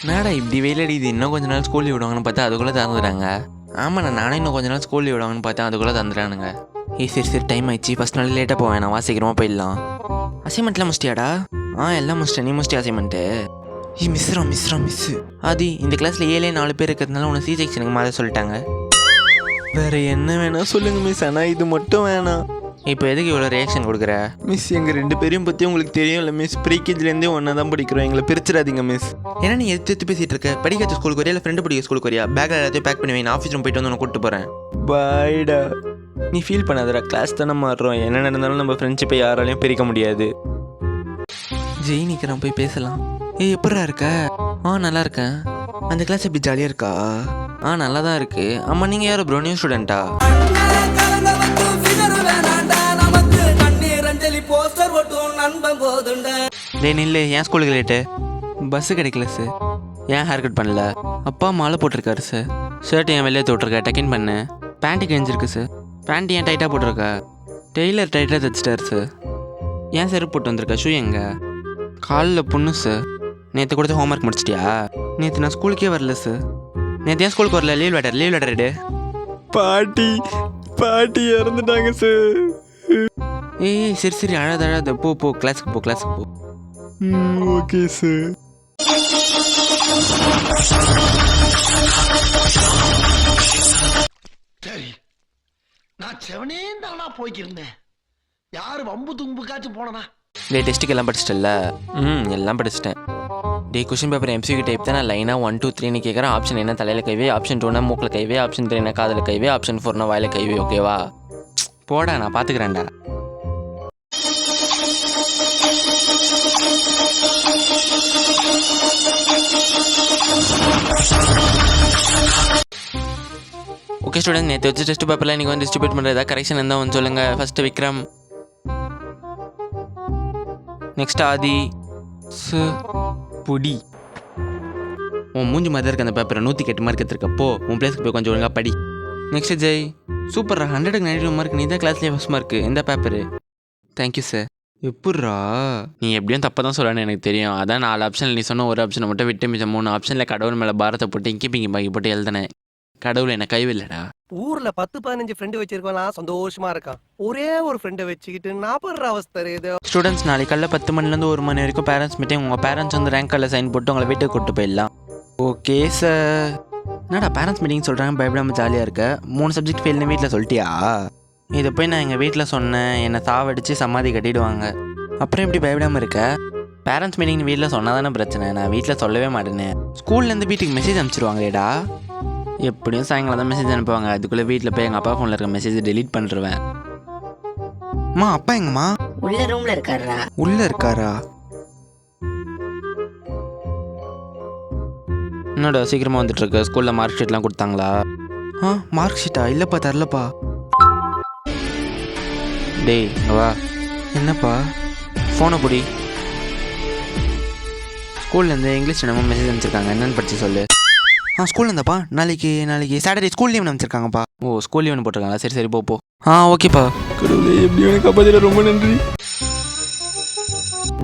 என்னடா இப்படி வெயில் அடிக்குது, இன்னும் கொஞ்ச நாள் ஸ்கூல் விடுவாங்கன்னு பார்த்தா அதுக்குள்ளே திறந்துடுறாங்க. ஆமாண்ணா, நானே இன்னும் கொஞ்ச நாள் ஸ்கூல் விடுவாங்கன்னு பார்த்தா அதுக்குள்ளே தந்துடுறானுங்க. சரி டைம் ஆயிடுச்சு, ஃபஸ்ட் நாள் லேட்டாக போவேன், நான் சீக்கிரமாக போயிடலாம். அசைன்மெண்ட்லாம் முடிச்சிட்டியாடா? எல்லாம் முடிச்சிட்டேன். நீ முடிச்சிட்டியா அசைன்மெண்ட்டு? மிஸ்ஸு ஆதி, இந்த கிளாஸில் 7 பேர் இருக்கிறதுனால உன்னை சி செக்ஷனுக்கு மாதிரி சொல்லிட்டாங்க. வேறு என்ன வேணாம் சொல்லுங்கள் மிஸ், ஆனால் இது மட்டும் வேணாம். இப்போ எதுக்கு இவ்வளோ ரியாக்ஷன் கொடுக்குற? மிஸ், எங்கள் 2 பேரையும் பற்றி உங்களுக்கு தெரியும்ல மிஸ், ப்ரீகேஜிலேருந்தே ஒன்றா தான் படிக்கிறோம், எங்களை பிரிச்சிடாதீங்க மிஸ். ஏன்னா நீ எடுத்து பேசிகிட்டு இருக்க? படிக்காத ஸ்கூலுக்கு வரையா இல்லை ஃப்ரெண்டு படிக்க ஸ்கூலுக்கு வரையா? பேக்கில் எல்லாத்தையும் பேக் பண்ணி நான் ஆஃபீஸ் ரூம் போயிட்டு வந்து உன்னை கூப்பிட்டு போகிறேன். பாய்டா. நீ ஃபீல் பண்ணாதடா, கிளாஸ் தானே மாறுறோம், என்ன நடந்தாலும் நம்ம ஃப்ரெண்ட்ஷிப்பை யாராலையும் பிரிக்க முடியாது. ஜெய் நிற்கிறேன், போய் பேசலாம். எப்படா இருக்க? நல்லா இருக்கேன். அந்த கிளாஸ் எப்படி ஜாலியாக இருக்கா? நல்லா தான் இருக்கு. ஆமாம், நீங்கள் யாரும் ப்ரோ, நியூ ஸ்டூடெண்ட்டா? நில்லு, ஏன் ஸ்கூலுக்கு லேட்டு? பஸ்ஸு கிடைக்கல சார். ஏன் ஹேர் கட் பண்ணல? அப்பா மாலை போட்டிருக்காரு சார். ஷர்ட் ஏன் வெளியே தொட்டிருக்கா, டக்கின் பண்ணு. பேண்ட்டு கிழிஞ்சிருக்கு சார். பேண்ட் ஏன் டைட்டாக போட்டிருக்கா? டெய்லர் டைட்டாக தைச்சிட்டாரு சார். ஏன் செருப்பு போட்டு வந்திருக்கா? ஷூ எங்க? காலில் புண்ணு சார். நேற்று கொடுத்த ஹோம்ஒர்க் முடிச்சிட்டியா? நேற்று நான் ஸ்கூலுக்கே வரல சார். நேற்று ஏன் ஸ்கூலுக்கு வரல? லீவ் லெட்டர் எடு. பாட்டி இறந்துட்டாங்க சார். சரி அழாத போ கிளாஸுக்கு போ. Okay sir. சரி, நான் செவனே தானா போய்க்கிருந்தேன். யாரு வம்பு தும்புக்காச்சும் போனனா? டெஸ்ட்டுக்கு எல்லாம் படிச்சிட்டல? எல்லாம் படிச்சிட்டேன். கொஸ்டின் பேப்பர் MCQ டைப் தான். நான் லைனாக 1 2 3ன்னு கேட்குறேன். ஆப்ஷன் என்ன தலையில் கைவே, ஆப்ஷன் 2னா மூக்கில் கைவே, ஆப்ஷன் 3னா காதில் கைவே, ஆப்ஷன் 4னா வாயில் கைவே. ஓகேவா? போடா, நான் பார்த்துக்கிறேன்டா. ஓகே ஸ்டூடெண்ட், நேற்று வச்சு டெஸ்ட் பேப்பரில் நீங்கள் வந்து டிஸ்ட்ரிபியூட் பண்ணுறதா கரெக்ஷன் இருந்தால் வந்து சொல்லுங்கள். ஃபஸ்ட்டு விக்ரம், நெக்ஸ்ட் ஆதி. பொடி உன் மூஞ்சி மாதிரி இருக்க அந்த பேப்பரை 108 மார்க் எடுத்துருக்கப்போ உன் பிளேஸ்க்கு போய் கொஞ்சம் ஒழுங்காக படி. நெக்ஸ்ட் ஜெய், சூப்பர்ரா, 100க்கு 92 மார்க். நீ தான் கிளாஸ்லேயே ஃபஸ்ட் மார்க்கு. இந்த பேப்பரு. Thank you sir. எப்பட்றா? நீ எப்படியும் தப்பாக தான் சொல்லணும்னு எனக்கு தெரியும். அதான் 4 ஆப்ஷனில் நீ சொன்ன ஒரு ஆப்ஷனை மட்டும் விட்டு மிச்சம் 3 ஆப்ஷனில் கடவுள் மேலே பாரத்தை போட்டு இங்கி பிங்கி பாக்கி போட்டு எழுதினேன். கடவுள் என்ன கைவில்லடா. ஊர்ல 10-15 ஃப்ரெண்டு வச்சிருக்கலாம், சந்தோஷமா இருக்கான். ஒரே ஒரு ஃப்ரெண்டை வச்சுக்கிட்டு நான் படுற அவஸ்தை இது. ஸ்டூடெண்ட்ஸ், நாளைக்கு காலைல 10 மணிலேருந்து 1 மணி வரைக்கும் பேரண்ட்ஸ் மீட்டிங். உங்கள் பேரண்ட்ஸ் வந்து ரேங்க் கார்டில் சைன் போட்டு உங்களை வீட்டுக்கு கூப்பிட்டு போயிடலாம். Okay sir. என்னடா பேரண்ட்ஸ் மீட்டிங் சொல்கிறாங்க, பயப்படாமல் ஜாலியாக இருக்க? 3 சப்ஜெக்ட் ஃபெயில்னு வீட்டில் சொல்லிட்டியா? இதை போய் நான் எங்கள் வீட்டில் சொன்னேன், என்னை சாவடிச்சு சமாதி கட்டிடுவாங்க. அப்புறம் எப்படி பயப்படாமல் இருக்க? பேரண்ட்ஸ் மீட்டிங் வீட்டில் சொன்னால் தானே பிரச்சனை, நான் வீட்டில் சொல்லவே மாட்டேனே. ஸ்கூல்லேருந்து வீட்டுக்கு மெசேஜ் அனுப்பிச்சிருவாங்களேடா. எப்படியும் சாயங்காலம் தான் மெசேஜ் அனுப்புவாங்க. அதுக்குள்ளே வீட்டில் போய் எங்கள் அப்பா ஃபோனில் இருக்க மெசேஜ் டெலீட் பண்ணிடுவேன். அம்மா, அப்பா எங்கம்மா? உள்ள ரூம்ல இருக்காரா? உள்ள இருக்காரா? என்னடா சீக்கிரமாக வந்துட்டு இருக்க? ஸ்கூலில் மார்க் ஷீட்லாம் கொடுத்தாங்களா? மார்க் ஷீட்டா? இல்லைப்பா, தரலப்பா. டேய் வா. என்னப்பா? ஃபோனை பிடி. ஸ்கூல்லேருந்து இங்கிலீஷ் என்னமோ மெசேஜ் அனுப்பிச்சிருக்காங்க, என்னென்னு படித்து சொல்லு. ஸ்கூலில் இருந்தப்பா, நாளைக்கு சாட்டர்டே ஸ்கூல் லீவ் அனுப்பிச்சிருக்காங்கப்பா. ஓ, ஸ்கூல் லீவ்னு போட்டிருக்காங்களா? சரி போ. ஓகேப்பா. கடவுளே, எப்படி எனக்கு காப்பாத்தில ரொம்ப நன்றி.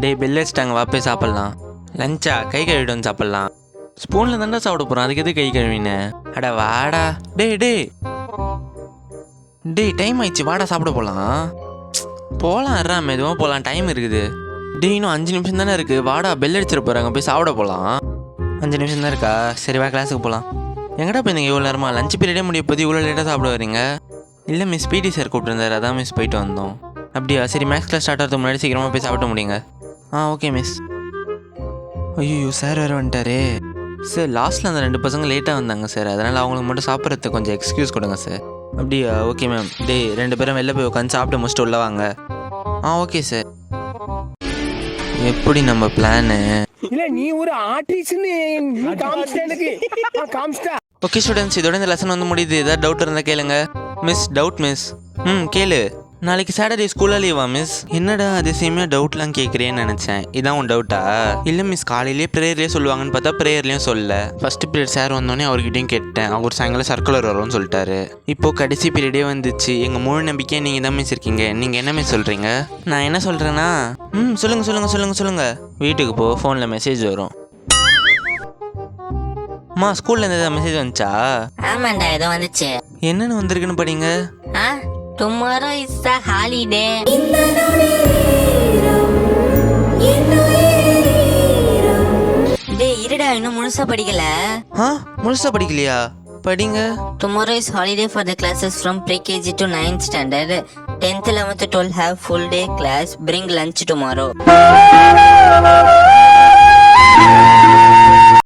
டேய் பெல் அடிச்சிட்டாங்க, வா போய் சாப்பிட்லாம். லஞ்சா? கை கழுவிட்டு வந்து சாப்பிட்லாம். ஸ்பூனில் தாண்டா சாப்பிட போகிறோம், அதுக்கு எது கை கழுவினே? அடா வாடா. டேய் டைம் ஆயிடுச்சு, வாடா சாப்பிட போகலாம். மெதுவாக போகலாம், டைம் இருக்குது. டேய் இன்னும் 5 நிமிஷம் தானே இருக்குது, வாடா. பெல் அடிச்சிட போகிறாங்க, போய் சாப்பிட போகலாம். 5 நிமிஷம் தான் இருக்கா? சரி வா, கிளாஸுக்கு போகலாம். எங்கடா போயிருந்தீங்க இவ்வளோ நேரமா? லஞ்ச் பீரியடே முடிய போது இவ்வளோ லேட்டாக சாப்பிட வரீங்க? இல்லை மிஸ், பிடி சார் கூப்பிட்டுருந்தார், அதான் மிஸ் போயிட்டு வந்தோம். அப்படியா? சரி, மேக்ஸ் கிளாஸ் ஸ்டார்ட் ஆகிறதுக்கு முன்னாடி சீக்கிரமாக போய் சாப்பிட முடியுங்க. Okay miss. ஐயோ, சார் வேறு வந்துட்டாரே. சார், லாஸ்ட்டில் அந்த 2 பசங்க லேட்டாக வந்தாங்க சார், அதனால் அவங்களுக்கு மட்டும் சாப்பிட்றதுக்கு கொஞ்சம் எக்ஸ்கியூஸ் கொடுங்க சார். அப்படியா? Okay ma'am. டேய் 2 பேரும் வெளில போய் உட்காந்து சாப்பிட்டு முடிச்சுட்டு உள்ள வாங்க. Okay sir. எப்படி நம்ம பிளானு? இல்ல, நீ ஒரு ஆர்டிஸ்ட்னு காமிச்சிட்டா. ஓகே ஸ்டூடெண்ட்ஸ், இதோட இந்த லெசன் வந்து முடியுது. ஏதாவது டவுட் இருந்தால் கேளுங்க. Miss, doubt miss. கேளு. நாளைக்கு சாட்டர்டே ஸ்கூலாக லீவா மிஸ்? என்னடா அதிசயமாக டவுட்லாம் கேட்குறேன்னு நினச்சேன். இதான் உன் டவுட்டா? இல்லை மிஸ், காலையிலேயே ப்ரேயர்லேயே சொல்லுவாங்கன்னு பார்த்தா ப்ரேயர்லேயும் சொல்லல. ஃபஸ்ட்டு பீரியட் சார் வந்தோடனே அவர்கிட்டையும் கேட்டேன், அவர் சாயங்காலம் சர்க்குலர் வரும்னு சொல்லிட்டாரு. இப்போது கடைசி பீரியடே வந்துச்சு. எங்கள் முழு நம்பிக்கையை நீங்கள் தான் மிஸ் இருக்கீங்க. நீங்கள் என்ன மிஸ் சொல்கிறீங்க? நான் என்ன சொல்கிறேன்னா, சொல்லுங்கள். வீட்டுக்கு போ, ஃபோனில் மெசேஜ் வரும். அம்மா ஸ்கூல்ல இருந்து ஏதாவது மெசேஜ் வந்துச்சா? ஆமாண்டா ஏதோ வந்துச்சு. என்னன்னு வந்திருக்குன்னு படிங்க. Tomorrow is a holiday. டேய் இருடா இன்னும் முழுசா படிக்கல. முழுசா படிக்கலையா? படிங்க. Tomorrow is holiday for the classes from pre-KG to 9th standard. 10th, 11th, 12th have full day class. Bring lunch tomorrow.